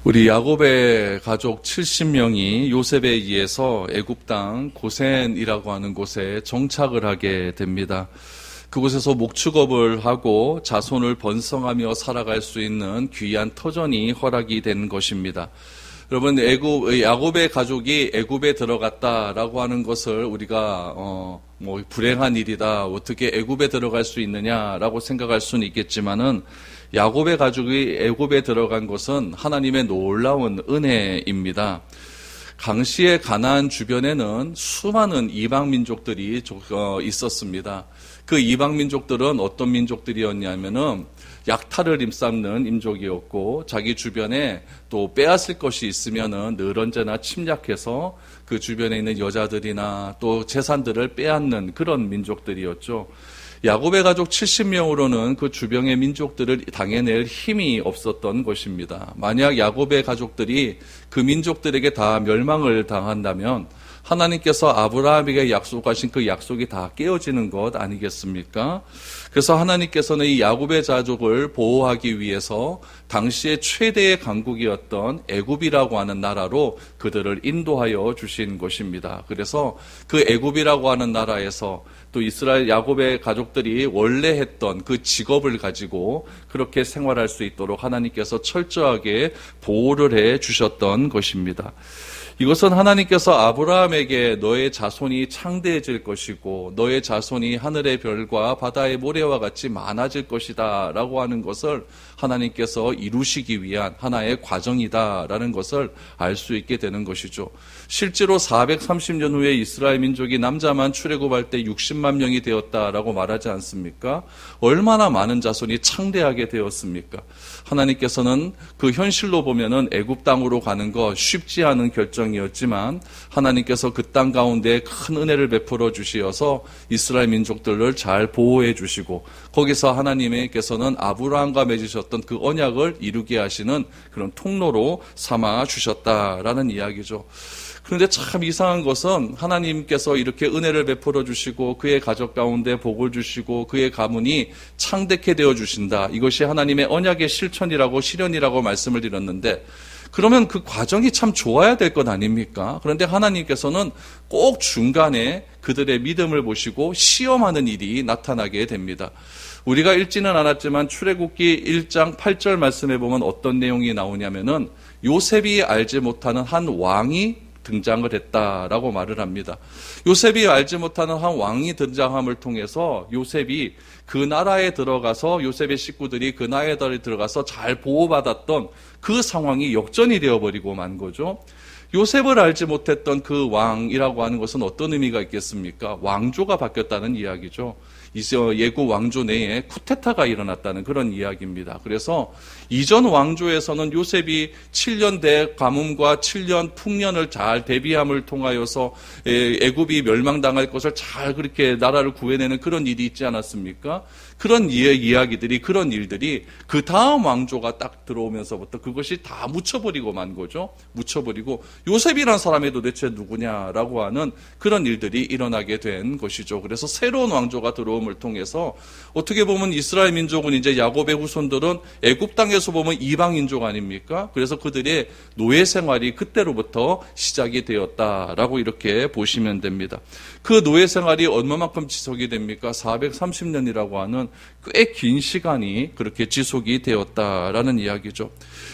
우리 야곱의 가족 70명이 요셉에 의해서 애굽 땅 고센이라고 하는 곳에 정착을 하게 됩니다. 그곳에서 목축업을 하고 자손을 번성하며 살아갈 수 있는 귀한 터전이 허락이 된 것입니다. 여러분, 야곱의 가족이 애굽에 들어갔다라고 하는 것을 우리가 불행한 일이다, 어떻게 애굽에 들어갈 수 있느냐라고 생각할 수는 있겠지만은 야곱의 가족이 애굽에 들어간 것은 하나님의 놀라운 은혜입니다. 당시의 가나안 주변에는 수많은 이방 민족들이 있었습니다. 그 이방 민족들은 어떤 민족들이었냐면은 약탈을 일삼는 민족이었고, 자기 주변에 또 빼앗을 것이 있으면은 늘 언제나 침략해서 그 주변에 있는 여자들이나 또 재산들을 빼앗는 그런 민족들이었죠. 야곱의 가족 70명으로는 그 주변의 민족들을 당해낼 힘이 없었던 것입니다. 만약 야곱의 가족들이 그 민족들에게 다 멸망을 당한다면 하나님께서 아브라함에게 약속하신 그 약속이 다 깨어지는 것 아니겠습니까? 그래서 하나님께서는 이 야곱의 가족을 보호하기 위해서 당시의 최대의 강국이었던 애굽이라고 하는 나라로 그들을 인도하여 주신 것입니다. 그래서 그 애굽이라고 하는 나라에서 또 이스라엘 야곱의 가족들이 원래 했던 그 직업을 가지고 그렇게 생활할 수 있도록 하나님께서 철저하게 보호를 해 주셨던 것입니다. 이것은 하나님께서 아브라함에게 너의 자손이 창대해질 것이고 너의 자손이 하늘의 별과 바다의 모래와 같이 많아질 것이다 라고 하는 것을 하나님께서 이루시기 위한 하나의 과정이다라는 것을 알 수 있게 되는 것이죠. 실제로 430년 후에 이스라엘 민족이 남자만 출애굽할 때 60만 명이 되었다라고 말하지 않습니까? 얼마나 많은 자손이 창대하게 되었습니까? 하나님께서는 그 현실로 보면은 애굽 땅으로 가는 것 쉽지 않은 결정이었지만 하나님께서 그 땅 가운데 큰 은혜를 베풀어 주시어서 이스라엘 민족들을 잘 보호해 주시고 거기서 하나님께서는 아브라함과 맺으셨던 그 언약을 이루게 하시는 그런 통로로 삼아 주셨다라는 이야기죠. 그런데 참 이상한 것은 하나님께서 이렇게 은혜를 베풀어 주시고 그의 가족 가운데 복을 주시고 그의 가문이 창대케 되어 주신다. 이것이 하나님의 언약의 실천이라고 실현이라고 말씀을 드렸는데 그러면 그 과정이 참 좋아야 될 것 아닙니까? 그런데 하나님께서는 꼭 중간에 그들의 믿음을 보시고 시험하는 일이 나타나게 됩니다. 우리가 읽지는 않았지만 출애굽기 1장 8절 말씀에 보면 어떤 내용이 나오냐면은 요셉이 알지 못하는 한 왕이 등장을 했다라고 말을 합니다. 요셉이 알지 못하는 한 왕이 등장함을 통해서 요셉이 그 나라에 들어가서 요셉의 식구들이 그 나라에 들어가서 잘 보호받았던 그 상황이 역전이 되어버리고 만 거죠. 요셉을 알지 못했던 그 왕이라고 하는 것은 어떤 의미가 있겠습니까? 왕조가 바뀌었다는 이야기죠. 예고 왕조 내에 쿠데타가 일어났다는 그런 이야기입니다. 그래서 이전 왕조에서는 요셉이 7년 대가뭄과 7년 풍년을 잘 대비함을 통하여서 애굽이 멸망당할 것을 잘 그렇게 나라를 구해내는 그런 일이 있지 않았습니까? 그런 이야기들이 그런 일들이 그 다음 왕조가 딱 들어오면서부터 그것이 다 묻혀버리고 만 거죠. 묻혀버리고 요셉이란 사람이 도대체 누구냐라고 하는 그런 일들이 일어나게 된 것이죠. 그래서 새로운 왕조가 들어옴을 통해서 어떻게 보면 이스라엘 민족은 이제 야곱의 후손들은 애굽 땅에서 보면 이방 민족 아닙니까? 그래서 그들의 노예 생활이 그때로부터 시작이 되었다라고 이렇게 보시면 됩니다. 그 노예 생활이 얼마만큼 지속이 됩니까? 430년이라고 하는 꽤 긴 시간이 그렇게 지속이 되었다라는 이야기죠.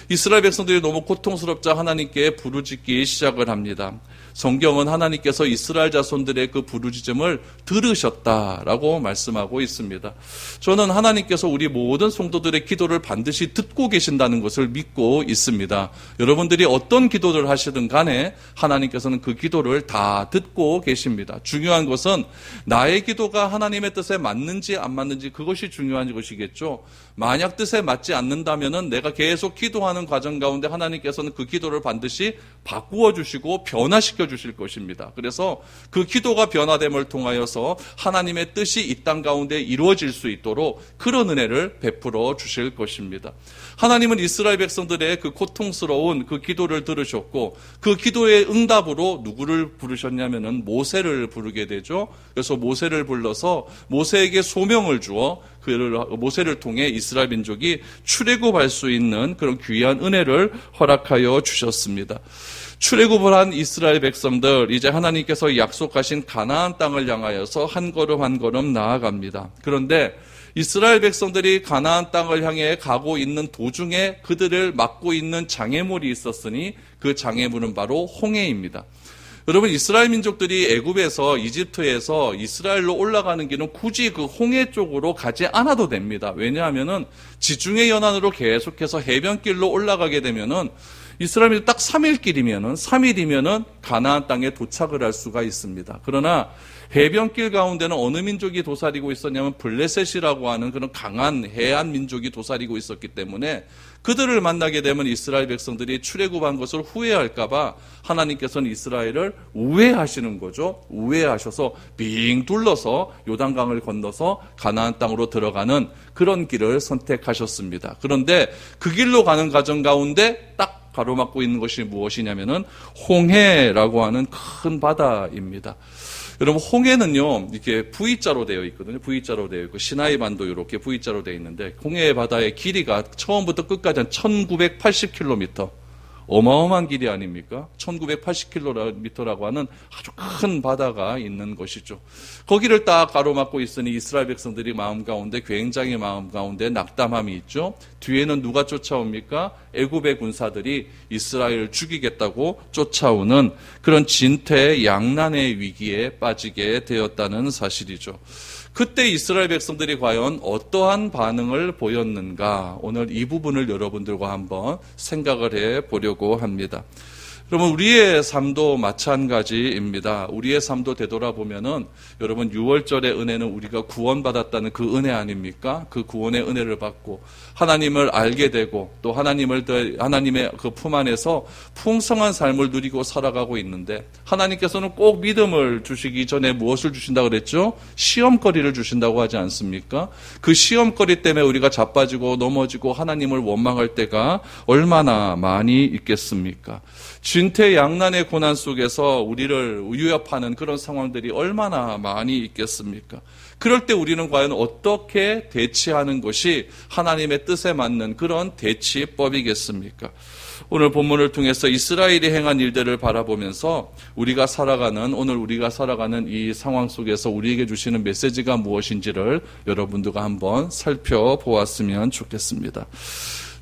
이스라엘 백성들이 너무 고통스럽자 하나님께 부르짖기 시작을 합니다. 성경은 하나님께서 이스라엘 자손들의 그 부르짖음을 들으셨다라고 말씀하고 있습니다. 저는 하나님께서 우리 모든 성도들의 기도를 반드시 듣고 계신다는 것을 믿고 있습니다. 여러분들이 어떤 기도를 하시든 간에 하나님께서는 그 기도를 다 듣고 계십니다. 중요한 것은 나의 기도가 하나님의 뜻에 맞는지 안 맞는지 그것이 중요한 것이겠죠. 만약 뜻에 맞지 않는다면은 내가 계속 기도하는 과정 가운데 하나님께서는 그 기도를 반드시 바꾸어 주시고 변화시켜 주실 것입니다. 그래서 그 기도가 변화됨을 통하여서 하나님의 뜻이 이 땅 가운데 이루어질 수 있도록 그런 은혜를 베풀어 주실 것입니다. 하나님은 이스라엘 백성들의 그 고통스러운 그 기도를 들으셨고 그 기도의 응답으로 누구를 부르셨냐면은 모세를 부르게 되죠. 그래서 모세를 불러서 모세에게 소명을 주어 통해서 모세를 통해 이스라엘 민족이 출애굽할 수 있는 그런 귀한 은혜를 허락하여 주셨습니다. 출애굽을 한 이스라엘 백성들, 이제 하나님께서 약속하신 가나안 땅을 향하여서 한 걸음 한 걸음 나아갑니다. 그런데 이스라엘 백성들이 가나안 땅을 향해 가고 있는 도중에 그들을 막고 있는 장애물이 있었으니 그 장애물은 바로 홍해입니다. 여러분, 이스라엘 민족들이 애굽에서 이집트에서 이스라엘로 올라가는 길은 굳이 그 홍해 쪽으로 가지 않아도 됩니다. 왜냐하면은 지중해 연안으로 계속해서 해변길로 올라가게 되면은 이스라엘 민족 딱 3일이면은 가나안 땅에 도착을 할 수가 있습니다. 그러나 해변길 가운데는 어느 민족이 도사리고 있었냐면 블레셋이라고 하는 그런 강한 해안 민족이 도사리고 있었기 때문에 그들을 만나게 되면 이스라엘 백성들이 출애굽한 것을 후회할까 봐 하나님께서는 이스라엘을 우회하시는 거죠. 우회하셔서 빙 둘러서 요단강을 건너서 가나안 땅으로 들어가는 그런 길을 선택하셨습니다. 그런데 그 길로 가는 과정 가운데 딱 가로막고 있는 것이 무엇이냐면은 홍해라고 하는 큰 바다입니다. 여러분, 홍해는요, 이렇게 V자로 되어 있거든요. V자로 되어 있고, 시나이 반도 이렇게 V자로 되어 있는데, 홍해 바다의 길이가 처음부터 끝까지 한 1980km. 어마어마한 길이 아닙니까? 1980km라고 하는 아주 큰 바다가 있는 것이죠. 거기를 딱 가로막고 있으니 이스라엘 백성들이 마음 가운데, 굉장히 마음 가운데 낙담함이 있죠. 뒤에는 누가 쫓아옵니까? 애굽의 군사들이 이스라엘을 죽이겠다고 쫓아오는 그런 진퇴양난의 위기에 빠지게 되었다는 사실이죠. 그때 이스라엘 백성들이 과연 어떠한 반응을 보였는가? 오늘 이 부분을 여러분들과 한번 생각을 해 보려고 합니다. 여러분, 우리의 삶도 마찬가지입니다. 우리의 삶도 되돌아보면은 여러분, 6월절의 은혜는 우리가 구원받았다는 그 은혜 아닙니까? 그 구원의 은혜를 받고 하나님을 알게 되고 또 하나님의 그 품 안에서 풍성한 삶을 누리고 살아가고 있는데, 하나님께서는 꼭 믿음을 주시기 전에 무엇을 주신다고 그랬죠? 시험거리를 주신다고 하지 않습니까? 그 시험거리 때문에 우리가 자빠지고 넘어지고 하나님을 원망할 때가 얼마나 많이 있겠습니까? 진퇴양난의 고난 속에서 우리를 위협하는 그런 상황들이 얼마나 많이 있겠습니까? 그럴 때 우리는 과연 어떻게 대치하는 것이 하나님의 뜻에 맞는 그런 대치법이겠습니까? 오늘 본문을 통해서 이스라엘이 행한 일들을 바라보면서 오늘 우리가 살아가는 이 상황 속에서 우리에게 주시는 메시지가 무엇인지를 여러분들과 한번 살펴보았으면 좋겠습니다.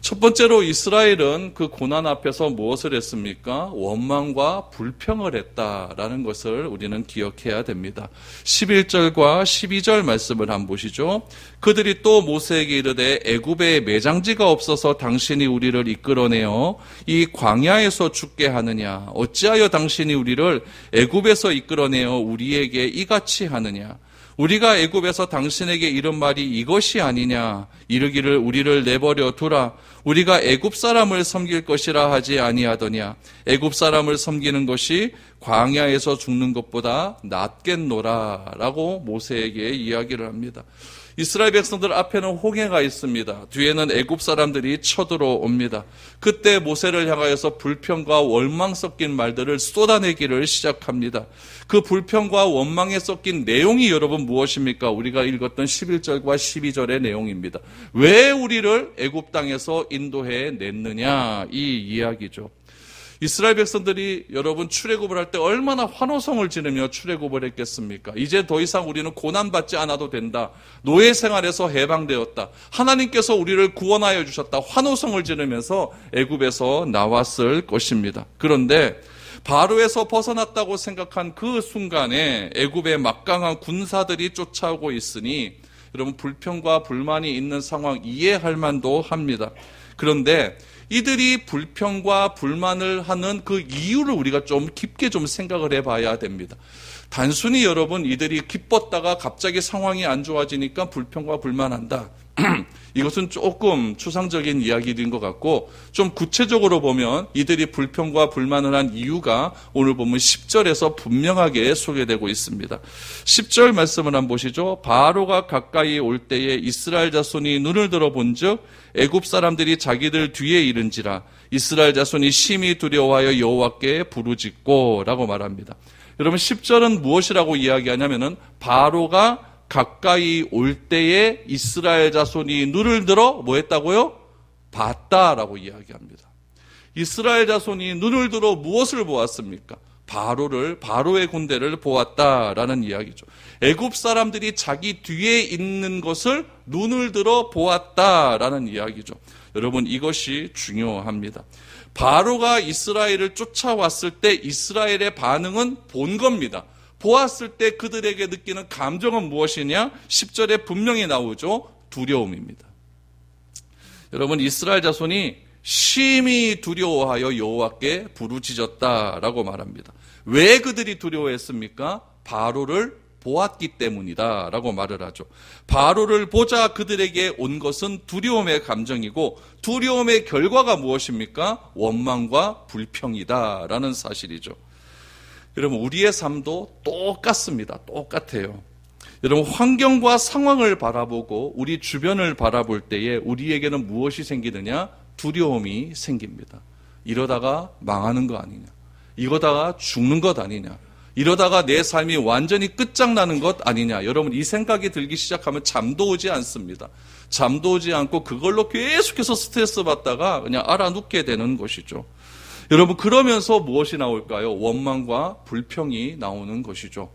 첫 번째로 이스라엘은 그 고난 앞에서 무엇을 했습니까? 원망과 불평을 했다라는 것을 우리는 기억해야 됩니다. 11절과 12절 말씀을 한번 보시죠. 그들이 또 모세에게 이르되 애굽에 매장지가 없어서 당신이 우리를 이끌어내어 이 광야에서 죽게 하느냐? 어찌하여 당신이 우리를 애굽에서 이끌어내어 우리에게 이같이 하느냐? 우리가 애굽에서 당신에게 이런 말이 이것이 아니냐? 이르기를 우리를 내버려 두라. 우리가 애굽 사람을 섬길 것이라 하지 아니하더냐? 애굽 사람을 섬기는 것이 광야에서 죽는 것보다 낫겠노라 라고 모세에게 이야기를 합니다. 이스라엘 백성들 앞에는 홍해가 있습니다. 뒤에는 애굽 사람들이 쳐들어옵니다. 그때 모세를 향하여서 불평과 원망 섞인 말들을 쏟아내기를 시작합니다. 그 불평과 원망에 섞인 내용이 여러분 무엇입니까? 우리가 읽었던 11절과 12절의 내용입니다. 왜 우리를 애굽 땅에서 인도해 냈느냐, 이 이야기죠. 이스라엘 백성들이 여러분 출애굽을 할 때 얼마나 환호성을 지르며 출애굽을 했겠습니까? 이제 더 이상 우리는 고난받지 않아도 된다. 노예 생활에서 해방되었다. 하나님께서 우리를 구원하여 주셨다. 환호성을 지르면서 애굽에서 나왔을 것입니다. 그런데 바로에서 벗어났다고 생각한 그 순간에 애굽의 막강한 군사들이 쫓아오고 있으니 여러분 불평과 불만이 있는 상황 이해할 만도 합니다. 그런데 이들이 불평과 불만을 하는 그 이유를 우리가 좀 깊게 좀 생각을 해봐야 됩니다. 단순히 여러분 이들이 기뻤다가 갑자기 상황이 안 좋아지니까 불평과 불만한다. 이것은 조금 추상적인 이야기인 것 같고, 좀 구체적으로 보면 이들이 불평과 불만을 한 이유가 오늘 보면 10절에서 분명하게 소개되고 있습니다. 10절 말씀을 한번 보시죠. 바로가 가까이 올 때에 이스라엘 자손이 눈을 들어 본즉 애굽 사람들이 자기들 뒤에 이른지라 이스라엘 자손이 심히 두려워하여 여호와께 부르짖고 라고 말합니다. 여러분 10절은 무엇이라고 이야기하냐면은 바로가 가까이 올 때에 이스라엘 자손이 눈을 들어 뭐 했다고요? 봤다라고 이야기합니다. 이스라엘 자손이 눈을 들어 무엇을 보았습니까? 바로의 군대를 보았다라는 이야기죠. 애굽 사람들이 자기 뒤에 있는 것을 눈을 들어 보았다라는 이야기죠. 여러분, 이것이 중요합니다. 바로가 이스라엘을 쫓아왔을 때 이스라엘의 반응은 본 겁니다. 보았을 때 그들에게 느끼는 감정은 무엇이냐? 10절에 분명히 나오죠. 두려움입니다. 여러분, 이스라엘 자손이 심히 두려워하여 여호와께 부르짖었다라고 말합니다. 왜 그들이 두려워했습니까? 바로를 보았기 때문이다라고 말을 하죠. 바로를 보자 그들에게 온 것은 두려움의 감정이고 두려움의 결과가 무엇입니까? 원망과 불평이다라는 사실이죠. 여러분, 우리의 삶도 똑같습니다. 똑같아요. 여러분, 환경과 상황을 바라보고 우리 주변을 바라볼 때에 우리에게는 무엇이 생기느냐? 두려움이 생깁니다. 이러다가 망하는 거 아니냐? 이러다가 죽는 것 아니냐? 이러다가 내 삶이 완전히 끝장나는 것 아니냐? 여러분, 이 생각이 들기 시작하면 잠도 오지 않습니다. 잠도 오지 않고 그걸로 계속해서 스트레스 받다가 그냥 알아눕게 되는 것이죠. 여러분, 그러면서 무엇이 나올까요? 원망과 불평이 나오는 것이죠.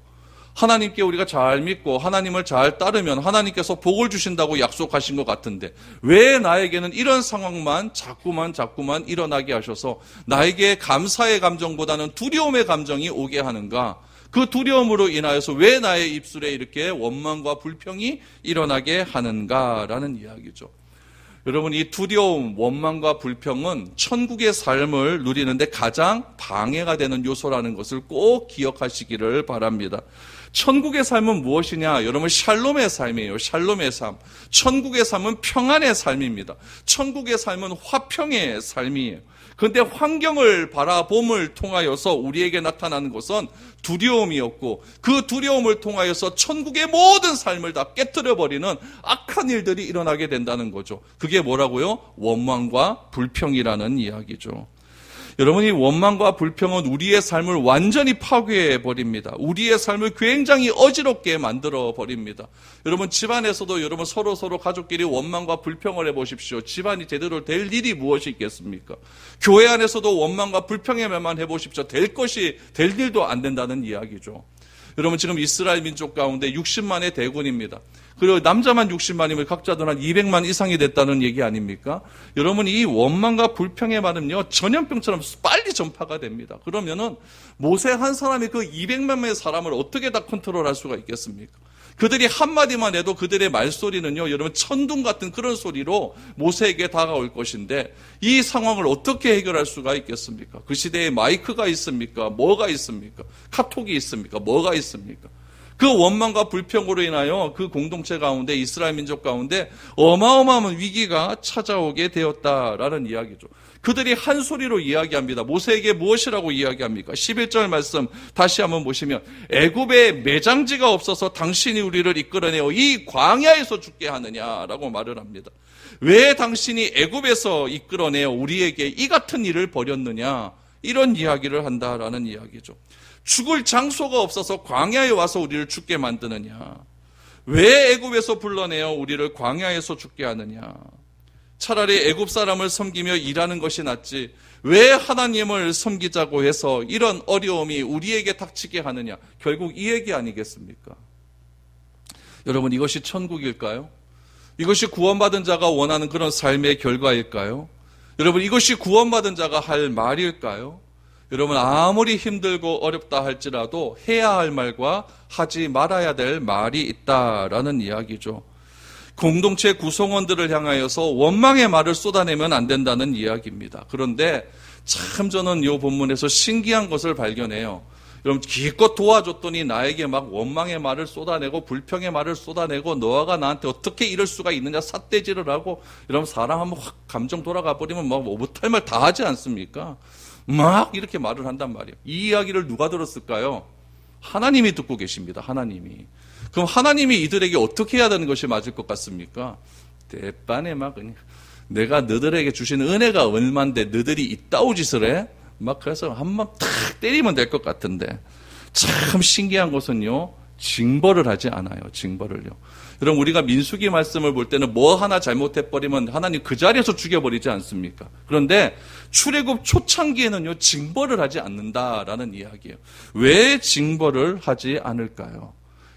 하나님께 우리가 잘 믿고 하나님을 잘 따르면 하나님께서 복을 주신다고 약속하신 것 같은데 왜 나에게는 이런 상황만 자꾸만 일어나게 하셔서 나에게 감사의 감정보다는 두려움의 감정이 오게 하는가? 그 두려움으로 인하여서 왜 나의 입술에 이렇게 원망과 불평이 일어나게 하는가라는 이야기죠. 여러분, 이 두려움, 원망과 불평은 천국의 삶을 누리는데 가장 방해가 되는 요소라는 것을 꼭 기억하시기를 바랍니다. 천국의 삶은 무엇이냐? 여러분, 샬롬의 삶이에요. 샬롬의 삶. 천국의 삶은 평안의 삶입니다. 천국의 삶은 화평의 삶이에요. 그런데 환경을 바라봄을 통하여서 우리에게 나타나는 것은 두려움이었고 그 두려움을 통하여서 천국의 모든 삶을 다 깨뜨려버리는 악한 일들이 일어나게 된다는 거죠. 그게 뭐라고요? 원망과 불평이라는 이야기죠. 여러분, 이 원망과 불평은 우리의 삶을 완전히 파괴해버립니다. 우리의 삶을 굉장히 어지럽게 만들어버립니다. 여러분, 집안에서도 여러분 서로 가족끼리 원망과 불평을 해보십시오. 집안이 제대로 될 일이 무엇이 있겠습니까? 교회 안에서도 원망과 불평에만 해보십시오. 될 일도 안 된다는 이야기죠. 여러분, 지금 이스라엘 민족 가운데 60만의 대군입니다. 그리고 남자만 60만이면 각자들 한 200만 이상이 됐다는 얘기 아닙니까? 여러분, 이 원망과 불평의 말은요, 전염병처럼 빨리 전파가 됩니다. 그러면은 모세 한 사람이 그 200만의 사람을 어떻게 다 컨트롤할 수가 있겠습니까? 그들이 한마디만 해도 그들의 말소리는요, 여러분, 천둥 같은 그런 소리로 모세에게 다가올 것인데 이 상황을 어떻게 해결할 수가 있겠습니까? 그 시대에 마이크가 있습니까? 뭐가 있습니까? 카톡이 있습니까? 뭐가 있습니까? 그 원망과 불평으로 인하여 그 공동체 가운데, 이스라엘 민족 가운데 어마어마한 위기가 찾아오게 되었다라는 이야기죠. 그들이 한 소리로 이야기합니다. 모세에게 무엇이라고 이야기합니까? 11절 말씀 다시 한번 보시면 애굽에 매장지가 없어서 당신이 우리를 이끌어내어 이 광야에서 죽게 하느냐라고 말을 합니다. 왜 당신이 애굽에서 이끌어내어 우리에게 이 같은 일을 벌였느냐? 이런 이야기를 한다라는 이야기죠. 죽을 장소가 없어서 광야에 와서 우리를 죽게 만드느냐? 왜 애굽에서 불러내어 우리를 광야에서 죽게 하느냐? 차라리 애굽 사람을 섬기며 일하는 것이 낫지 왜 하나님을 섬기자고 해서 이런 어려움이 우리에게 닥치게 하느냐? 결국 이 얘기 아니겠습니까? 여러분, 이것이 천국일까요? 이것이 구원받은 자가 원하는 그런 삶의 결과일까요? 여러분, 이것이 구원받은 자가 할 말일까요? 여러분, 아무리 힘들고 어렵다 할지라도 해야 할 말과 하지 말아야 될 말이 있다라는 이야기죠. 공동체 구성원들을 향하여서 원망의 말을 쏟아내면 안 된다는 이야기입니다. 그런데 참 저는 이 본문에서 신기한 것을 발견해요. 여러분, 기껏 도와줬더니 나에게 막 원망의 말을 쏟아내고 불평의 말을 쏟아내고 너가 나한테 어떻게 이럴 수가 있느냐 삿대질을 하고, 여러분, 사람 한번 확 감정 돌아가 버리면 막 못할 말 다 하지 않습니까? 막 이렇게 말을 한단 말이에요. 이 이야기를 누가 들었을까요? 하나님이 듣고 계십니다. 하나님이. 그럼 하나님이 이들에게 어떻게 해야 되는 것이 맞을 것 같습니까? 대반에 막 그냥 내가 너들에게 주신 은혜가 얼만데 너들이 이따오 짓을 해? 막 그래서 한번 탁 때리면 될 것 같은데, 참 신기한 것은요, 징벌을 하지 않아요. 징벌을요. 여러분 우리가 민수기 말씀을 볼 때는 뭐 하나 잘못해버리면 하나님 그 자리에서 죽여버리지 않습니까? 그런데 출애굽 초창기에는요. 징벌을 하지 않는다라는 이야기예요. 왜 징벌을 하지 않을까요?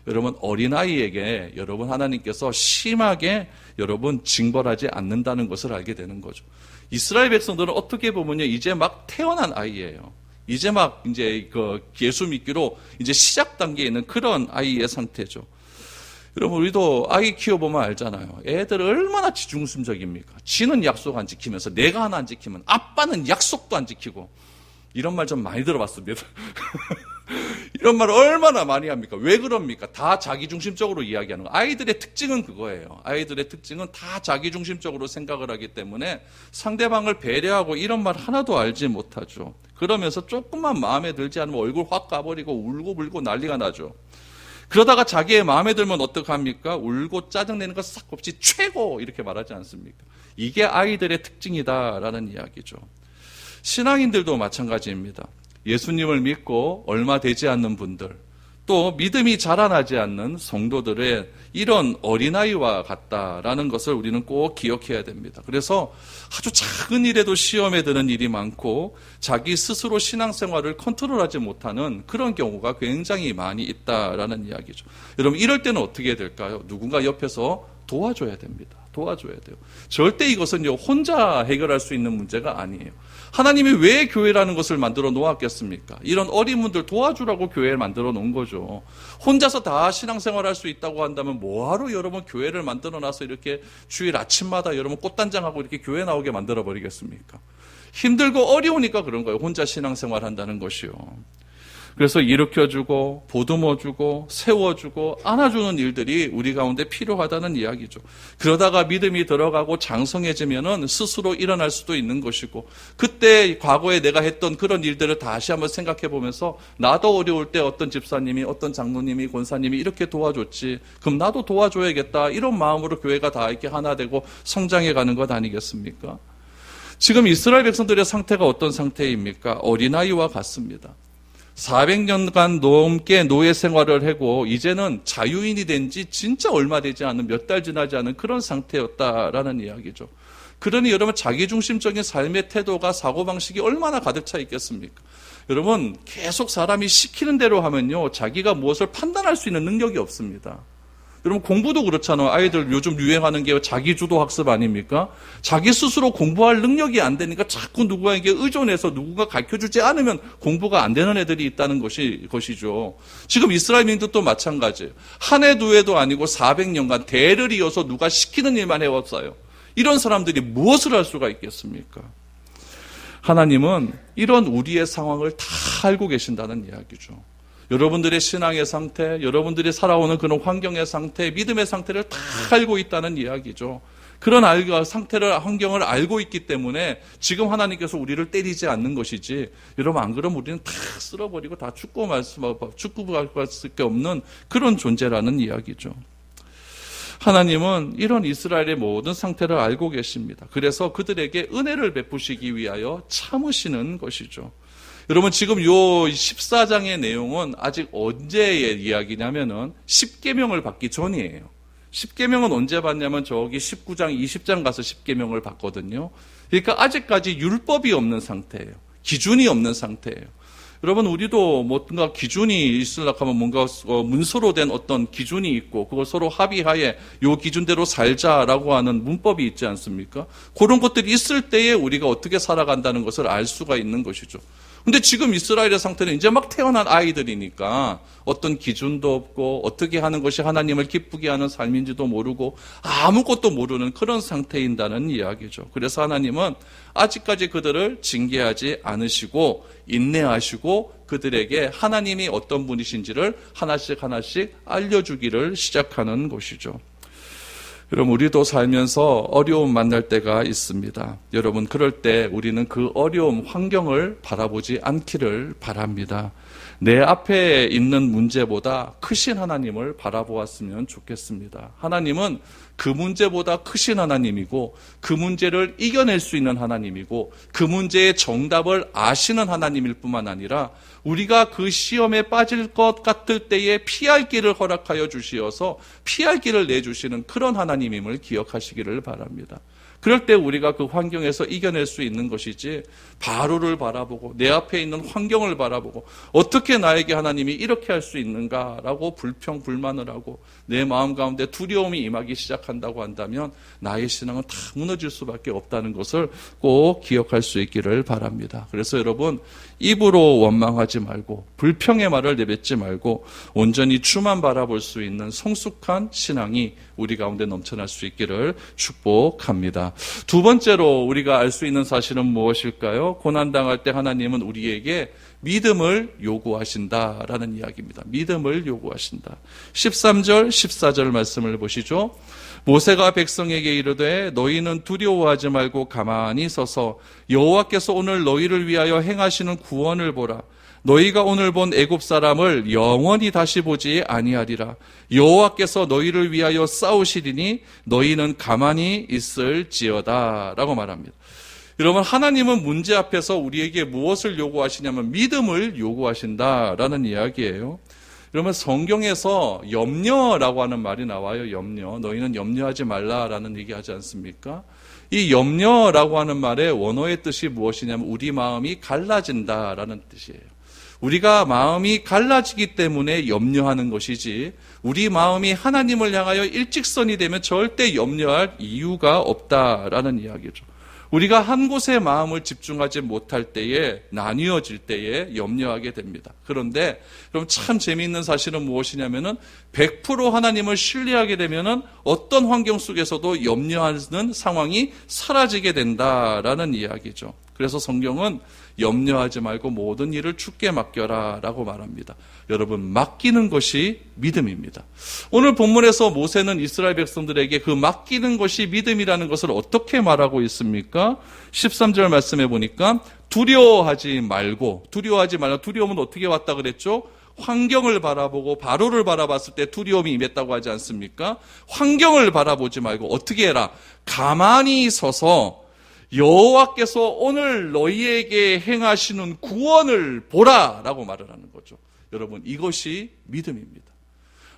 여러분 어린아이에게 여러분 하나님께서 심하게 여러분 징벌하지 않는다는 것을 알게 되는 거죠. 이스라엘 백성들은 어떻게 보면요. 이제 막 태어난 아이예요. 이제 막 이제 그 예수 믿기로 이제 시작 단계에 있는 그런 아이의 상태죠. 여러분 우리도 아이 키워보면 알잖아요. 애들 얼마나 지중심적입니까? 지는 약속 안 지키면서 내가 하나 안 지키면 아빠는 약속도 안 지키고 이런 말 좀 많이 들어봤습니다. 이런 말 얼마나 많이 합니까? 왜 그럽니까? 다 자기중심적으로 이야기하는 거. 아이들의 특징은 그거예요. 아이들의 특징은 다 자기중심적으로 생각을 하기 때문에 상대방을 배려하고 이런 말 하나도 알지 못하죠. 그러면서 조금만 마음에 들지 않으면 얼굴 확 까버리고 울고 불고 난리가 나죠. 그러다가 자기의 마음에 들면 어떡합니까? 울고 짜증내는 거 싹 없이 최고 이렇게 말하지 않습니까? 이게 아이들의 특징이다라는 이야기죠. 신앙인들도 마찬가지입니다. 예수님을 믿고 얼마 되지 않는 분들, 또 믿음이 자라나지 않는 성도들의 이런 어린아이와 같다라는 것을 우리는 꼭 기억해야 됩니다. 그래서 아주 작은 일에도 시험에 드는 일이 많고 자기 스스로 신앙생활을 컨트롤하지 못하는 그런 경우가 굉장히 많이 있다라는 이야기죠. 여러분 이럴 때는 어떻게 해야 될까요? 누군가 옆에서 도와줘야 됩니다. 도와줘야 돼요. 절대 이것은 혼자 해결할 수 있는 문제가 아니에요. 하나님이 왜 교회라는 것을 만들어 놓았겠습니까? 이런 어린 분들 도와주라고 교회를 만들어 놓은 거죠. 혼자서 다 신앙생활할 수 있다고 한다면 뭐하러 여러분 교회를 만들어 놔서 이렇게 주일 아침마다 여러분 꽃단장하고 이렇게 교회 나오게 만들어 버리겠습니까? 힘들고 어려우니까 그런 거예요. 혼자 신앙생활 한다는 것이요. 그래서 일으켜주고 보듬어주고 세워주고 안아주는 일들이 우리 가운데 필요하다는 이야기죠. 그러다가 믿음이 들어가고 장성해지면은 스스로 일어날 수도 있는 것이고 그때 과거에 내가 했던 그런 일들을 다시 한번 생각해 보면서 나도 어려울 때 어떤 집사님이 어떤 장로님이 권사님이 이렇게 도와줬지 그럼 나도 도와줘야겠다 이런 마음으로 교회가 다 이렇게 하나 되고 성장해 가는 것 아니겠습니까? 지금 이스라엘 백성들의 상태가 어떤 상태입니까? 어린아이와 같습니다. 400년간 넘게 노예 생활을 하고 이제는 자유인이 된 지 진짜 얼마 되지 않은 몇 달 지나지 않은 그런 상태였다라는 이야기죠. 그러니 여러분 자기중심적인 삶의 태도가 사고방식이 얼마나 가득 차 있겠습니까? 여러분 계속 사람이 시키는 대로 하면요 자기가 무엇을 판단할 수 있는 능력이 없습니다. 여러분 공부도 그렇잖아요. 아이들 요즘 유행하는 게 자기주도 학습 아닙니까? 자기 스스로 공부할 능력이 안 되니까 자꾸 누구에게 의존해서 누군가 가르쳐주지 않으면 공부가 안 되는 애들이 있다는 것이죠. 지금 이스라엘 민족도 마찬가지예요. 한 해 두 해도 아니고 400년간 대를 이어서 누가 시키는 일만 해왔어요. 이런 사람들이 무엇을 할 수가 있겠습니까? 하나님은 이런 우리의 상황을 다 알고 계신다는 이야기죠. 여러분들의 신앙의 상태, 여러분들이 살아오는 그런 환경의 상태, 믿음의 상태를 다 알고 있다는 이야기죠. 그런 상태를, 환경을 알고 있기 때문에 지금 하나님께서 우리를 때리지 않는 것이지, 여러분 안 그러면 우리는 다 쓸어버리고 다 죽고 갈 수밖에 없는 그런 존재라는 이야기죠. 하나님은 이런 이스라엘의 모든 상태를 알고 계십니다. 그래서 그들에게 은혜를 베푸시기 위하여 참으시는 것이죠. 여러분 지금 요 14장의 내용은 아직 언제의 이야기냐면은 10계명을 받기 전이에요. 10계명은 언제 받냐면 저기 19장, 20장 가서 10계명을 받거든요. 그러니까 아직까지 율법이 없는 상태예요. 기준이 없는 상태예요. 여러분 우리도 뭔가 기준이 있으려고 하면 뭔가 문서로 된 어떤 기준이 있고 그걸 서로 합의하에 요 기준대로 살자라고 하는 문법이 있지 않습니까? 그런 것들이 있을 때에 우리가 어떻게 살아간다는 것을 알 수가 있는 것이죠. 근데 지금 이스라엘의 상태는 이제 막 태어난 아이들이니까 어떤 기준도 없고 어떻게 하는 것이 하나님을 기쁘게 하는 삶인지도 모르고 아무것도 모르는 그런 상태인다는 이야기죠. 그래서 하나님은 아직까지 그들을 징계하지 않으시고 인내하시고 그들에게 하나님이 어떤 분이신지를 하나씩 하나씩 알려주기를 시작하는 것이죠. 여러분 우리도 살면서 어려움 만날 때가 있습니다. 여러분 그럴 때 우리는 그 어려움 환경을 바라보지 않기를 바랍니다. 내 앞에 있는 문제보다 크신 하나님을 바라보았으면 좋겠습니다. 하나님은 그 문제보다 크신 하나님이고 그 문제를 이겨낼 수 있는 하나님이고 그 문제의 정답을 아시는 하나님일 뿐만 아니라 우리가 그 시험에 빠질 것 같을 때에 피할 길을 허락하여 주시어서 피할 길을 내주시는 그런 하나님임을 기억하시기를 바랍니다. 그럴 때 우리가 그 환경에서 이겨낼 수 있는 것이지 바로를 바라보고 내 앞에 있는 환경을 바라보고 어떻게 나에게 하나님이 이렇게 할 수 있는가라고 불평 불만을 하고 내 마음 가운데 두려움이 임하기 시작한다고 한다면 나의 신앙은 다 무너질 수밖에 없다는 것을 꼭 기억할 수 있기를 바랍니다. 그래서 여러분 입으로 원망하지 말고 불평의 말을 내뱉지 말고 온전히 주만 바라볼 수 있는 성숙한 신앙이 우리 가운데 넘쳐날 수 있기를 축복합니다. 두 번째로 우리가 알 수 있는 사실은 무엇일까요? 고난당할 때 하나님은 우리에게 믿음을 요구하신다라는 이야기입니다. 믿음을 요구하신다. 13절, 14절 말씀을 보시죠. 모세가 백성에게 이르되 너희는 두려워하지 말고 가만히 서서 여호와께서 오늘 너희를 위하여 행하시는 구원을 보라. 너희가 오늘 본 애굽 사람을 영원히 다시 보지 아니하리라. 여호와께서 너희를 위하여 싸우시리니 너희는 가만히 있을지어다 라고 말합니다. 여러분, 하나님은 문제 앞에서 우리에게 무엇을 요구하시냐면 믿음을 요구하신다라는 이야기예요. 여러분, 성경에서 염려라고 하는 말이 나와요. 염려. 너희는 염려하지 말라라는 얘기하지 않습니까? 이 염려라고 하는 말의 원어의 뜻이 무엇이냐면 우리 마음이 갈라진다라는 뜻이에요. 우리가 마음이 갈라지기 때문에 염려하는 것이지 우리 마음이 하나님을 향하여 일직선이 되면 절대 염려할 이유가 없다라는 이야기죠. 우리가 한 곳에 마음을 집중하지 못할 때에 나뉘어질 때에 염려하게 됩니다. 그런데 그럼 참 재미있는 사실은 무엇이냐면은 100% 하나님을 신뢰하게 되면은 어떤 환경 속에서도 염려하는 상황이 사라지게 된다라는 이야기죠. 그래서 성경은 염려하지 말고 모든 일을 주께 맡겨라 라고 말합니다. 여러분, 맡기는 것이 믿음입니다. 오늘 본문에서 모세는 이스라엘 백성들에게 그 맡기는 것이 믿음이라는 것을 어떻게 말하고 있습니까? 13절 말씀해 보니까 두려워하지 말고, 두려움은 어떻게 왔다 그랬죠? 환경을 바라보고 바로를 바라봤을 때 두려움이 임했다고 하지 않습니까? 환경을 바라보지 말고 어떻게 해라? 가만히 서서 여호와께서 오늘 너희에게 행하시는 구원을 보라 라고 말을 하는 거죠. 여러분, 이것이 믿음입니다.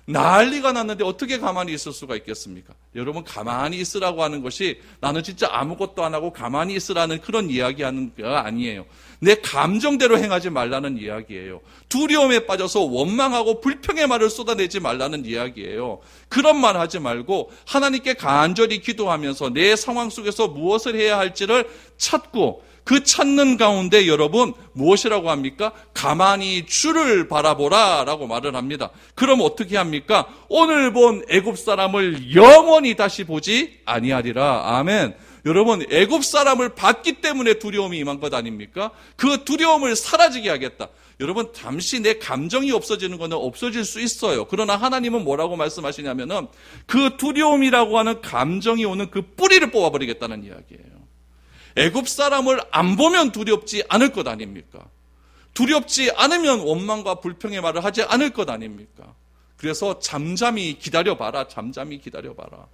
난리가 났는데 어떻게 가만히 있을 수가 있겠습니까? 여러분, 가만히 있으라고 하는 것이 나는 진짜 아무것도 안 하고 가만히 있으라는 그런 이야기하는 게 아니에요. 내 감정대로 행하지 말라는 이야기예요. 두려움에 빠져서 원망하고 불평의 말을 쏟아내지 말라는 이야기예요. 그런 말 하지 말고 하나님께 간절히 기도하면서 내 상황 속에서 무엇을 해야 할지를 찾고 그 찾는 가운데 여러분 무엇이라고 합니까? 가만히 주를 바라보라 라고 말을 합니다. 그럼 어떻게 합니까? 오늘 본 애굽 사람을 영원히 다시 보지 아니하리라. 아멘. 여러분, 애굽 사람을 봤기 때문에 두려움이 임한 것 아닙니까? 그 두려움을 사라지게 하겠다. 여러분, 잠시 내 감정이 없어지는 것은 없어질 수 있어요. 그러나 하나님은 뭐라고 말씀하시냐면은 그 두려움이라고 하는 감정이 오는 그 뿌리를 뽑아버리겠다는 이야기예요. 애굽 사람을 안 보면 두렵지 않을 것 아닙니까? 두렵지 않으면 원망과 불평의 말을 하지 않을 것 아닙니까? 그래서 잠잠히 기다려봐라. 잠잠히 기다려봐라.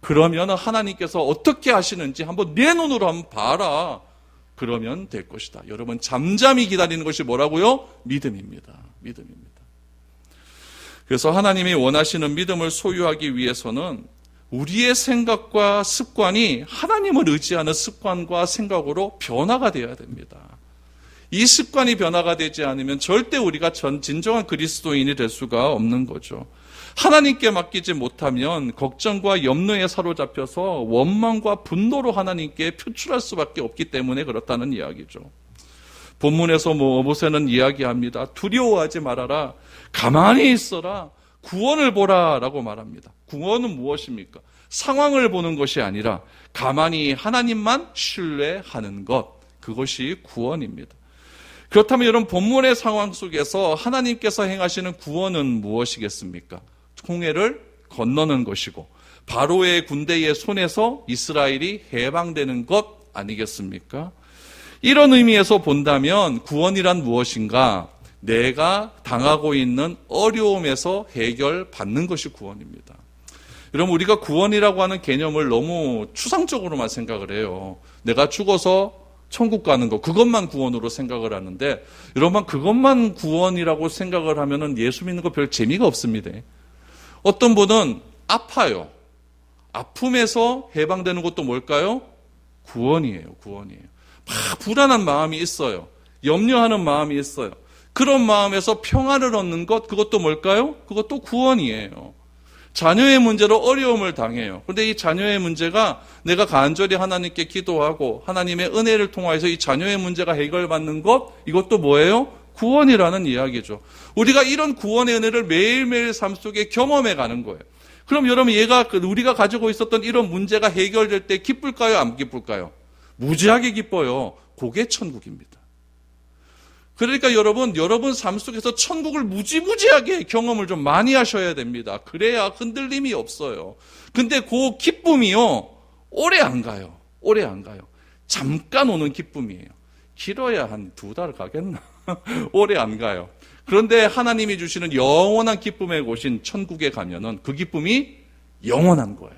그러면 하나님께서 어떻게 하시는지 한번 내 눈으로 한번 봐라. 그러면 될 것이다. 여러분, 잠잠히 기다리는 것이 뭐라고요? 믿음입니다. 믿음입니다. 그래서 하나님이 원하시는 믿음을 소유하기 위해서는 우리의 생각과 습관이 하나님을 의지하는 습관과 생각으로 변화가 되어야 됩니다. 이 습관이 변화가 되지 않으면 절대 우리가 진정한 그리스도인이 될 수가 없는 거죠. 하나님께 맡기지 못하면 걱정과 염려에 사로잡혀서 원망과 분노로 하나님께 표출할 수밖에 없기 때문에 그렇다는 이야기죠. 본문에서 모세는 이야기합니다. 두려워하지 말아라. 가만히 있어라. 구원을 보라 라고 말합니다. 구원은 무엇입니까? 상황을 보는 것이 아니라 가만히 하나님만 신뢰하는 것. 그것이 구원입니다. 그렇다면 여러분, 본문의 상황 속에서 하나님께서 행하시는 구원은 무엇이겠습니까? 홍해를 건너는 것이고 바로의 군대의 손에서 이스라엘이 해방되는 것 아니겠습니까? 이런 의미에서 본다면 구원이란 무엇인가? 내가 당하고 있는 어려움에서 해결받는 것이 구원입니다. 여러분, 우리가 구원이라고 하는 개념을 너무 추상적으로만 생각을 해요. 내가 죽어서 천국 가는 거, 그것만 구원으로 생각을 하는데, 여러분, 그것만 구원이라고 생각을 하면은 예수 믿는 거 별 재미가 없습니다. 어떤 분은 아파요. 아픔에서 해방되는 것도 뭘까요? 구원이에요. 구원이에요. 막 불안한 마음이 있어요. 염려하는 마음이 있어요. 그런 마음에서 평안을 얻는 것, 그것도 뭘까요? 그것도 구원이에요. 자녀의 문제로 어려움을 당해요. 그런데 이 자녀의 문제가 내가 간절히 하나님께 기도하고 하나님의 은혜를 통하여서 이 자녀의 문제가 해결받는 것, 이것도 뭐예요? 구원이라는 이야기죠. 우리가 이런 구원의 은혜를 매일매일 삶 속에 경험해 가는 거예요. 그럼 여러분, 우리가 가지고 있었던 이런 문제가 해결될 때 기쁠까요? 안 기쁠까요? 무지하게 기뻐요. 그게 천국입니다. 그러니까 여러분 삶 속에서 천국을 무지무지하게 경험을 좀 많이 하셔야 됩니다. 그래야 흔들림이 없어요. 근데 그 기쁨이요, 오래 안 가요. 오래 안 가요. 잠깐 오는 기쁨이에요. 길어야 한 2달 가겠나? 오래 안 가요. 그런데 하나님이 주시는 영원한 기쁨의 곳인 천국에 가면은 그 기쁨이 영원한 거예요.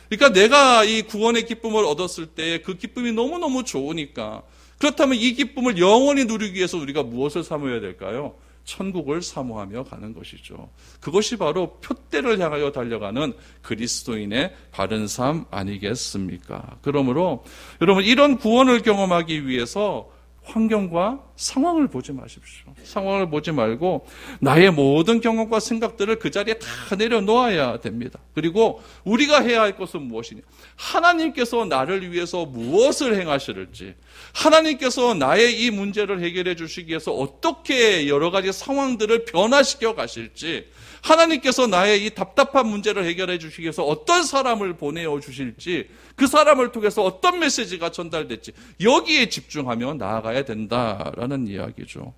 그러니까 내가 이 구원의 기쁨을 얻었을 때 그 기쁨이 너무너무 좋으니까, 그렇다면 이 기쁨을 영원히 누리기 위해서 우리가 무엇을 사모해야 될까요? 천국을 사모하며 가는 것이죠. 그것이 바로 표대를 향하여 달려가는 그리스도인의 바른 삶 아니겠습니까? 그러므로 여러분, 이런 구원을 경험하기 위해서 환경과 상황을 보지 마십시오. 상황을 보지 말고 나의 모든 경험과 생각들을 그 자리에 다 내려놓아야 됩니다. 그리고 우리가 해야 할 것은 무엇이냐? 하나님께서 나를 위해서 무엇을 행하실지, 하나님께서 나의 이 문제를 해결해 주시기 위해서 어떻게 여러 가지 상황들을 변화시켜 가실지, 하나님께서 나의 이 답답한 문제를 해결해 주시기 위해서 어떤 사람을 보내어 주실지, 그 사람을 통해서 어떤 메시지가 전달될지, 여기에 집중하며 나아가야 된다라는 이야기죠.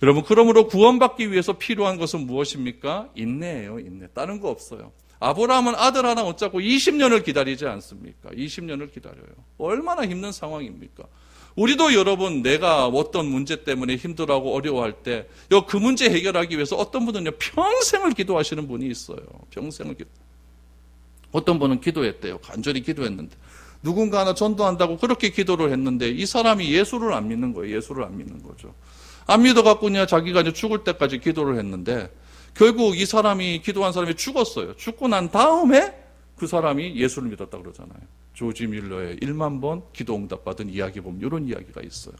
여러분, 그러므로 구원받기 위해서 필요한 것은 무엇입니까? 인내예요. 인내. 다른 거 없어요. 아브라함은 아들 하나 얻자고 20년을 기다리지 않습니까? 20년을 기다려요. 얼마나 힘든 상황입니까? 우리도 여러분, 내가 어떤 문제 때문에 힘들어하고 어려워할 때 그 문제 해결하기 위해서 어떤 분은요, 평생을 기도하시는 분이 있어요. 평생을 어떤 분은 기도했대요. 간절히 기도했는데, 누군가 하나 전도한다고 그렇게 기도를 했는데 이 사람이 예수를 안 믿는 거예요. 예수를 안 믿는 거죠. 안 믿어갖고 그냥 자기가 이제 죽을 때까지 기도를 했는데, 결국 이 사람이, 기도한 사람이 죽었어요. 죽고 난 다음에 그 사람이 예수를 믿었다 그러잖아요. 조지 밀러의 1만 번 기도 응답받은 이야기 보면 이런 이야기가 있어요.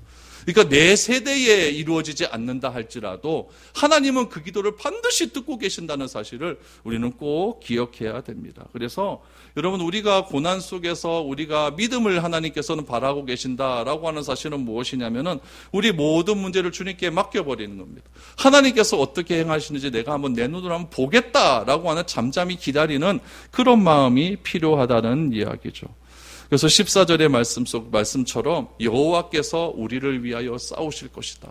그러니까 내 세대에 이루어지지 않는다 할지라도 하나님은 그 기도를 반드시 듣고 계신다는 사실을 우리는 꼭 기억해야 됩니다. 그래서 여러분, 우리가 고난 속에서 우리가 믿음을 하나님께서는 바라고 계신다라고 하는 사실은 무엇이냐면은 우리 모든 문제를 주님께 맡겨버리는 겁니다. 하나님께서 어떻게 행하시는지 내가 한번 내 눈으로 한번 보겠다라고 하는 잠잠히 기다리는 그런 마음이 필요하다는 이야기죠. 그래서 14절의 말씀처럼 여호와께서 우리를 위하여 싸우실 것이다.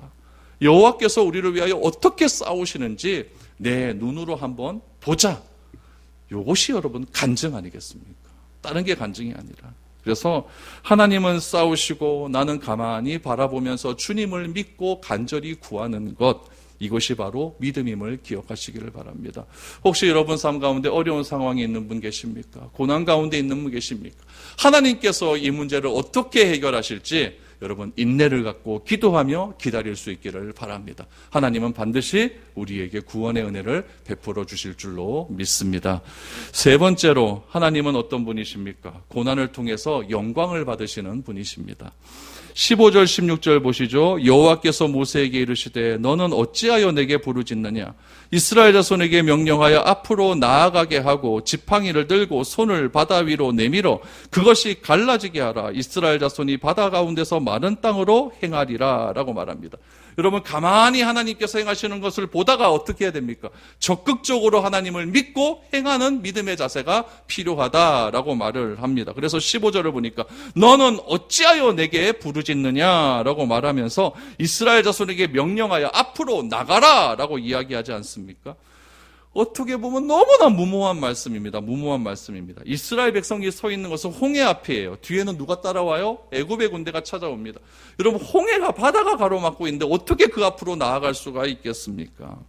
여호와께서 우리를 위하여 어떻게 싸우시는지 내 눈으로 한번 보자. 이것이 여러분 간증 아니겠습니까? 다른 게 간증이 아니라. 그래서 하나님은 싸우시고 나는 가만히 바라보면서 주님을 믿고 간절히 구하는 것, 이것이 바로 믿음임을 기억하시기를 바랍니다. 혹시 여러분 삶 가운데 어려운 상황이 있는 분 계십니까? 고난 가운데 있는 분 계십니까? 하나님께서 이 문제를 어떻게 해결하실지 여러분 인내를 갖고 기도하며 기다릴 수 있기를 바랍니다. 하나님은 반드시 우리에게 구원의 은혜를 베풀어 주실 줄로 믿습니다. 세 번째로, 하나님은 어떤 분이십니까? 고난을 통해서 영광을 받으시는 분이십니다. 15절 16절 보시죠. 여호와께서 모세에게 이르시되 너는 어찌하여 내게 부르짖느냐? 이스라엘 자손에게 명령하여 앞으로 나아가게 하고 지팡이를 들고 손을 바다 위로 내밀어 그것이 갈라지게 하라. 이스라엘 자손이 바다 가운데서 마른 땅으로 행하리라 라고 말합니다. 여러분, 가만히 하나님께서 행하시는 것을 보다가 어떻게 해야 됩니까? 적극적으로 하나님을 믿고 행하는 믿음의 자세가 필요하다라고 말을 합니다. 그래서 15절을 보니까 너는 어찌하여 내게 부르짖느냐라고 말하면서 이스라엘 자손에게 명령하여 앞으로 나가라라고 이야기하지 않습니까? 어떻게 보면 너무나 무모한 말씀입니다. 무모한 말씀입니다. 이스라엘 백성이 서 있는 것은 홍해 앞이에요. 뒤에는 누가 따라와요? 애굽의 군대가 찾아옵니다. 여러분, 홍해가 바다가 가로막고 있는데 어떻게 그 앞으로 나아갈 수가 있겠습니까?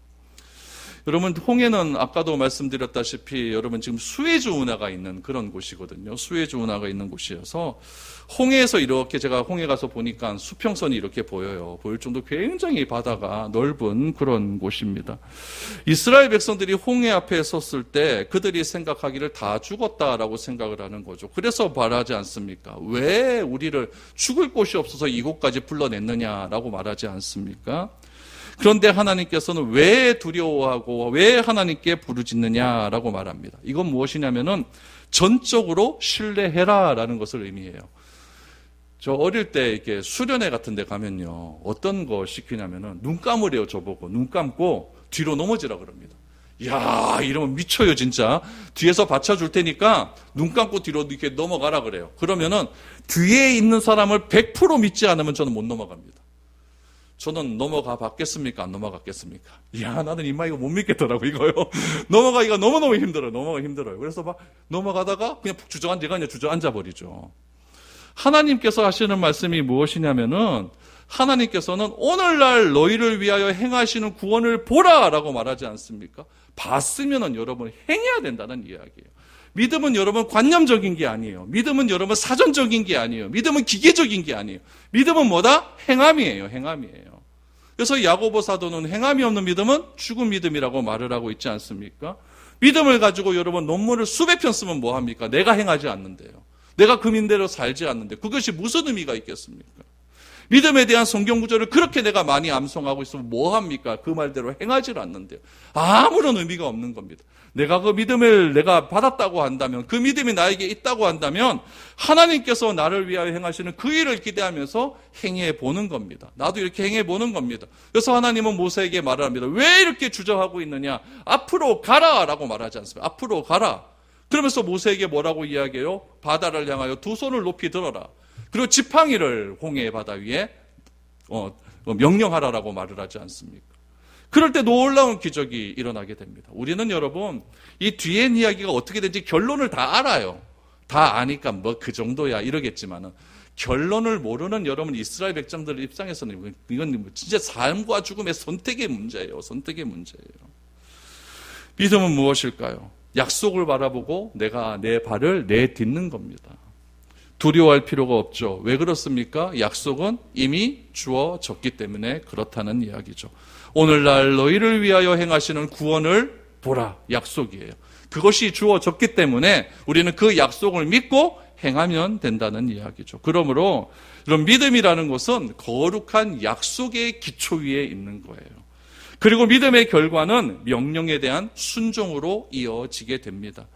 여러분, 홍해는 아까도 말씀드렸다시피 여러분 지금 수에즈 운하가 있는 그런 곳이거든요. 수에즈 운하가 있는 곳이어서 홍해에서 이렇게 제가 홍해 가서 보니까 수평선이 이렇게 보여요. 보일 정도 굉장히 바다가 넓은 그런 곳입니다. 이스라엘 백성들이 홍해 앞에 섰을 때 그들이 생각하기를 다 죽었다라고 생각을 하는 거죠. 그래서 말하지 않습니까? 왜 우리를 죽을 곳이 없어서 이곳까지 불러냈느냐라고 말하지 않습니까? 그런데 하나님께서는 왜 두려워하고 왜 하나님께 부르짖느냐라고 말합니다. 이건 무엇이냐면은 전적으로 신뢰해라라는 것을 의미해요. 저 어릴 때 이렇게 수련회 같은 데 가면요. 어떤 거 시키냐면은 눈 감으래요, 저보고. 눈 감고 뒤로 넘어지라 그럽니다. 이야, 이러면 미쳐요, 진짜. 뒤에서 받쳐줄 테니까 눈 감고 뒤로 이렇게 넘어가라 그래요. 그러면은 뒤에 있는 사람을 100% 믿지 않으면 저는 못 넘어갑니다. 저는 넘어가 봤겠습니까? 안 넘어갔겠습니까? 이야, 나는 임마 이거 못 믿겠더라고, 이거요. 넘어가기가 너무너무 힘들어요. 넘어가기 힘들어요. 그래서 막 넘어가다가 그냥 주저앉아 버리죠. 하나님께서 하시는 말씀이 무엇이냐면은 하나님께서는 오늘날 너희를 위하여 행하시는 구원을 보라라고 말하지 않습니까? 봤으면은 여러분 행해야 된다는 이야기예요. 믿음은 여러분 관념적인 게 아니에요. 믿음은 여러분 사전적인 게 아니에요. 믿음은 기계적인 게 아니에요. 믿음은 뭐다? 행함이에요. 행함이에요. 그래서 야고보 사도는 행함이 없는 믿음은 죽은 믿음이라고 말을 하고 있지 않습니까? 믿음을 가지고 여러분 논문을 수백 편 쓰면 뭐합니까? 내가 행하지 않는데요. 내가 그 믿음대로 살지 않는데 그것이 무슨 의미가 있겠습니까? 믿음에 대한 성경 구절을 그렇게 내가 많이 암송하고 있으면 뭐합니까? 그 말대로 행하지 않는데요. 아무런 의미가 없는 겁니다. 내가 그 믿음을 내가 받았다고 한다면, 그 믿음이 나에게 있다고 한다면 하나님께서 나를 위하여 행하시는 그 일을 기대하면서 행해 보는 겁니다. 나도 이렇게 행해 보는 겁니다. 그래서 하나님은 모세에게 말을 합니다. 왜 이렇게 주저하고 있느냐? 앞으로 가라라고 말하지 않습니다. 앞으로 가라. 그러면서 모세에게 뭐라고 이야기해요? 바다를 향하여 두 손을 높이 들어라. 그리고 지팡이를 홍해 바다 위에 명령하라라고 말을 하지 않습니까? 그럴 때 놀라운 기적이 일어나게 됩니다. 우리는 여러분 이 뒤엔 이야기가 어떻게 된지 결론을 다 알아요. 다 아니까 뭐 그 정도야 이러겠지만은 결론을 모르는 여러분 이스라엘 백성들 입장에서는 이건 진짜 삶과 죽음의 선택의 문제예요. 선택의 문제예요. 믿음은 무엇일까요? 약속을 바라보고 내가 내 발을 내딛는 겁니다. 두려워할 필요가 없죠. 왜 그렇습니까? 약속은 이미 주어졌기 때문에 그렇다는 이야기죠. 오늘날 너희를 위하여 행하시는 구원을 보라. 약속이에요. 그것이 주어졌기 때문에 우리는 그 약속을 믿고 행하면 된다는 이야기죠. 그러므로 이런 믿음이라는 것은 거룩한 약속의 기초 위에 있는 거예요. 그리고 믿음의 결과는 명령에 대한 순종으로 이어지게 됩니다.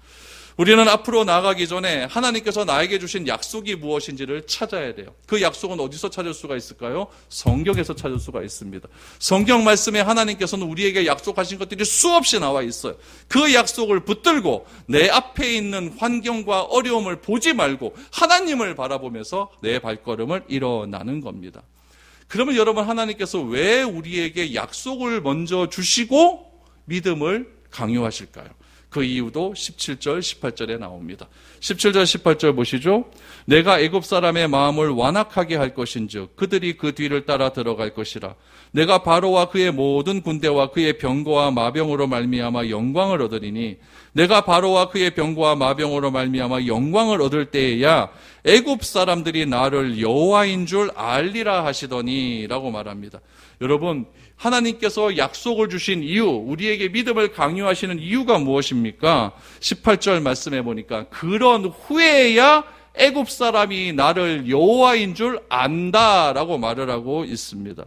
우리는 앞으로 나아가기 전에 하나님께서 나에게 주신 약속이 무엇인지를 찾아야 돼요. 그 약속은 어디서 찾을 수가 있을까요? 성경에서 찾을 수가 있습니다. 성경 말씀에 하나님께서는 우리에게 약속하신 것들이 수없이 나와 있어요. 그 약속을 붙들고 내 앞에 있는 환경과 어려움을 보지 말고 하나님을 바라보면서 내 발걸음을 일어나는 겁니다. 그러면 여러분 하나님께서 왜 우리에게 약속을 먼저 주시고 믿음을 강요하실까요? 그 이유도 17절, 18절에 나옵니다. 17절, 18절 보시죠. 내가 애굽 사람의 마음을 완악하게 할 것인즉 그들이 그 뒤를 따라 들어갈 것이라. 내가 바로와 그의 모든 군대와 그의 병거와 마병으로 말미암아 영광을 얻으리니 내가 바로와 그의 병거와 마병으로 말미암아 영광을 얻을 때에야 애굽 사람들이 나를 여호와인 줄 알리라 하시더니라고 말합니다. 여러분 하나님께서 약속을 주신 이유, 우리에게 믿음을 강요하시는 이유가 무엇입니까? 18절 말씀해 보니까 그런 후에야 애굽 사람이 나를 여호와인 줄 안다라고 말을 하고 있습니다.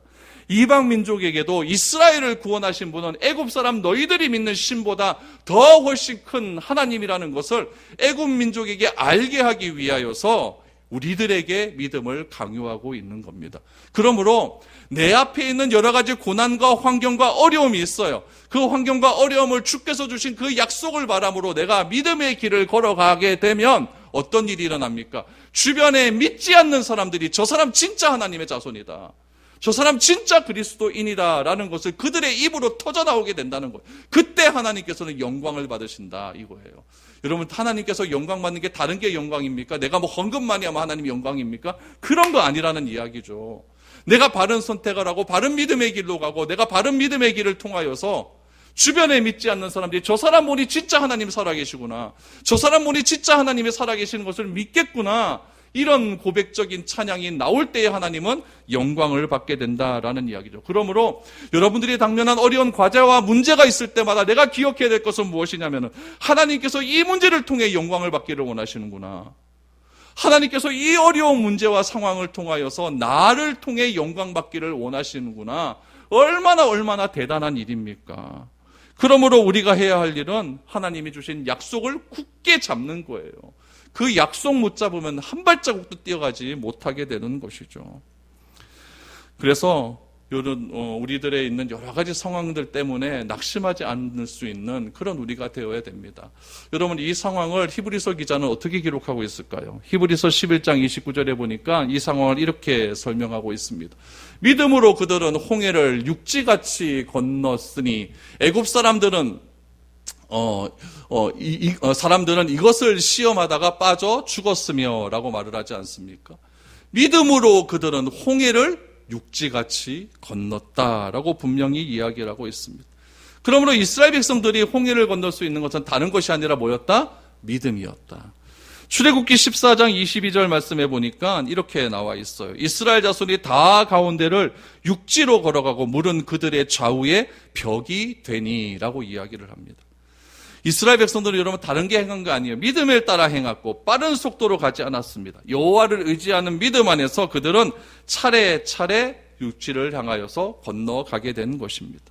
이방 민족에게도 이스라엘을 구원하신 분은 애굽 사람 너희들이 믿는 신보다 더 훨씬 큰 하나님이라는 것을 애굽 민족에게 알게 하기 위하여서 우리들에게 믿음을 강요하고 있는 겁니다. 그러므로 내 앞에 있는 여러 가지 고난과 환경과 어려움이 있어요. 그 환경과 어려움을 주께서 주신 그 약속을 바람으로 내가 믿음의 길을 걸어가게 되면 어떤 일이 일어납니까? 주변에 믿지 않는 사람들이 저 사람 진짜 하나님의 자손이다. 저 사람 진짜 그리스도인이다라는 것을 그들의 입으로 터져나오게 된다는 거예요. 그때 하나님께서는 영광을 받으신다 이거예요. 여러분 하나님께서 영광 받는 게 다른 게 영광입니까? 내가 뭐 헌금 많이 하면 하나님이 영광입니까? 그런 거 아니라는 이야기죠. 내가 바른 선택을 하고 바른 믿음의 길로 가고 내가 바른 믿음의 길을 통하여서 주변에 믿지 않는 사람들이 저 사람 보니 진짜 하나님 살아계시구나, 저 사람 보니 진짜 하나님이 살아계시는 것을 믿겠구나, 이런 고백적인 찬양이 나올 때에 하나님은 영광을 받게 된다라는 이야기죠. 그러므로 여러분들이 당면한 어려운 과제와 문제가 있을 때마다 내가 기억해야 될 것은 무엇이냐면, 하나님께서 이 문제를 통해 영광을 받기를 원하시는구나, 하나님께서 이 어려운 문제와 상황을 통하여서 나를 통해 영광 받기를 원하시는구나, 얼마나 대단한 일입니까? 그러므로 우리가 해야 할 일은 하나님이 주신 약속을 굳게 잡는 거예요. 그 약속 못 잡으면 한 발자국도 뛰어가지 못하게 되는 것이죠. 그래서 우리들의 있는 여러 가지 상황들 때문에 낙심하지 않을 수 있는 그런 우리가 되어야 됩니다. 여러분, 이 상황을 히브리서 기자는 어떻게 기록하고 있을까요? 히브리서 11장 29절에 보니까 이 상황을 이렇게 설명하고 있습니다. 믿음으로 그들은 홍해를 육지같이 건넜으니 애굽 사람들은 사람들은 이것을 시험하다가 빠져 죽었으며 라고 말을 하지 않습니까? 믿음으로 그들은 홍해를 육지같이 건넜다라고 분명히 이야기를 하고 있습니다. 그러므로 이스라엘 백성들이 홍해를 건널 수 있는 것은 다른 것이 아니라 뭐였다? 믿음이었다. 출애굽기 14장 22절 말씀해 보니까 이렇게 나와 있어요. 이스라엘 자손이 다 가운데를 육지로 걸어가고 물은 그들의 좌우에 벽이 되니라고 이야기를 합니다. 이스라엘 백성들은 여러분 다른 게 행한 거 아니에요. 믿음을 따라 행했고 빠른 속도로 가지 않았습니다. 여호와를 의지하는 믿음 안에서 그들은 차례차례 육지를 향하여서 건너가게 된 것입니다.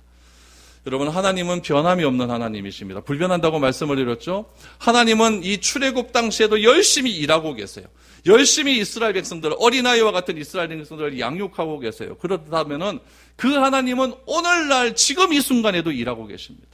여러분, 하나님은 변함이 없는 하나님이십니다. 불변한다고 말씀을 드렸죠. 하나님은 이 출애굽 당시에도 열심히 일하고 계세요. 열심히 이스라엘 백성들, 어린아이와 같은 이스라엘 백성들을 양육하고 계세요. 그렇다면은 그 하나님은 오늘날 지금 이 순간에도 일하고 계십니다.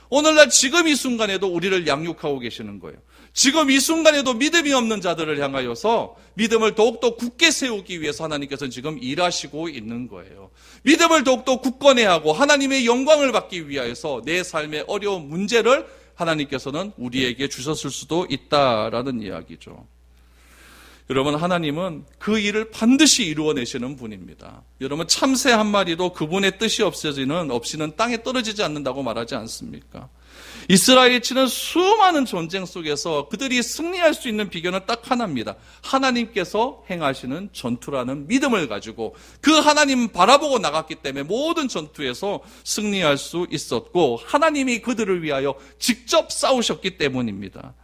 오늘날 지금 이 순간에도 우리를 양육하고 계시는 거예요. 지금 이 순간에도 믿음이 없는 자들을 향하여서 믿음을 더욱더 굳게 세우기 위해서 하나님께서는 지금 일하시고 있는 거예요. 믿음을 더욱더 굳건해야 하고 하나님의 영광을 받기 위해서 내 삶의 어려운 문제를 하나님께서는 우리에게 주셨을 수도 있다라는 이야기죠. 여러분, 하나님은 그 일을 반드시 이루어내시는 분입니다. 여러분, 참새 한 마리도 그분의 뜻이 없이는 땅에 떨어지지 않는다고 말하지 않습니까? 이스라엘이 치는 수많은 전쟁 속에서 그들이 승리할 수 있는 비결은 딱 하나입니다. 하나님께서 행하시는 전투라는 믿음을 가지고 그 하나님 바라보고 나갔기 때문에 모든 전투에서 승리할 수 있었고, 하나님이 그들을 위하여 직접 싸우셨기 때문입니다.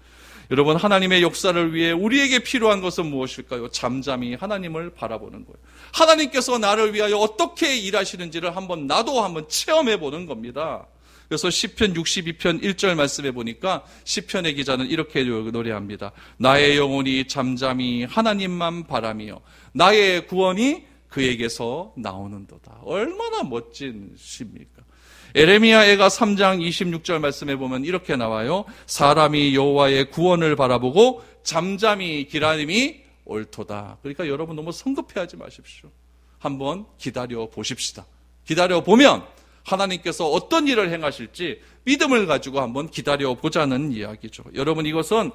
여러분, 하나님의 역사를 위해 우리에게 필요한 것은 무엇일까요? 잠잠히 하나님을 바라보는 거예요. 하나님께서 나를 위하여 어떻게 일하시는지를 나도 한번 체험해 보는 겁니다. 그래서 시편 62편 1절 말씀해 보니까 시편의 기자는 이렇게 노래합니다. 나의 영혼이 잠잠히 하나님만 바라며 나의 구원이 그에게서 나오는도다. 얼마나 멋진 시입니까? 에레미야애가 3장 26절 말씀해 보면 이렇게 나와요. 사람이 여호와의 구원을 바라보고 잠잠히 기다림이 옳도다. 그러니까 여러분 너무 성급해하지 마십시오. 한번 기다려 보십시다. 기다려 보면 하나님께서 어떤 일을 행하실지 믿음을 가지고 한번 기다려 보자는 이야기죠. 여러분, 이것은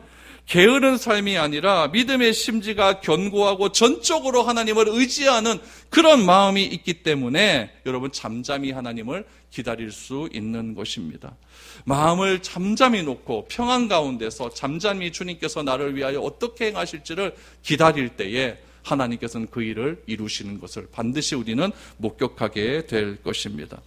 게으른 삶이 아니라 믿음의 심지가 견고하고 전적으로 하나님을 의지하는 그런 마음이 있기 때문에 여러분 잠잠히 하나님을 기다릴 수 있는 것입니다. 마음을 잠잠히 놓고 평안 가운데서 잠잠히 주님께서 나를 위하여 어떻게 행하실지를 기다릴 때에 하나님께서는 그 일을 이루시는 것을 반드시 우리는 목격하게 될 것입니다.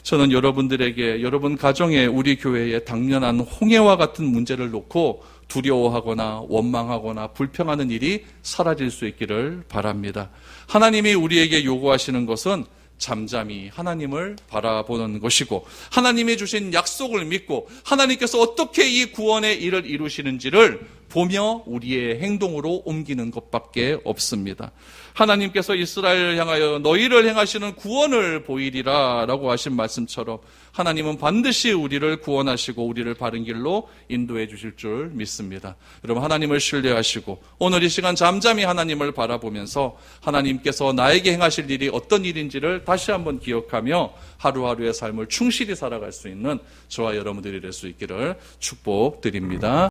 저는 여러분들에게 여러분 가정에 우리 교회에 당면한 홍해와 같은 문제를 놓고 두려워하거나 원망하거나 불평하는 일이 사라질 수 있기를 바랍니다. 하나님이 우리에게 요구하시는 것은 잠잠히 하나님을 바라보는 것이고 하나님이 주신 약속을 믿고 하나님께서 어떻게 이 구원의 일을 이루시는지를 보며 우리의 행동으로 옮기는 것밖에 없습니다. 하나님께서 이스라엘을 향하여 너희를 행하시는 구원을 보이리라 라고 하신 말씀처럼 하나님은 반드시 우리를 구원하시고 우리를 바른 길로 인도해 주실 줄 믿습니다. 여러분, 하나님을 신뢰하시고 오늘 이 시간 잠잠히 하나님을 바라보면서 하나님께서 나에게 행하실 일이 어떤 일인지를 다시 한번 기억하며 하루하루의 삶을 충실히 살아갈 수 있는 저와 여러분들이 될 수 있기를 축복드립니다.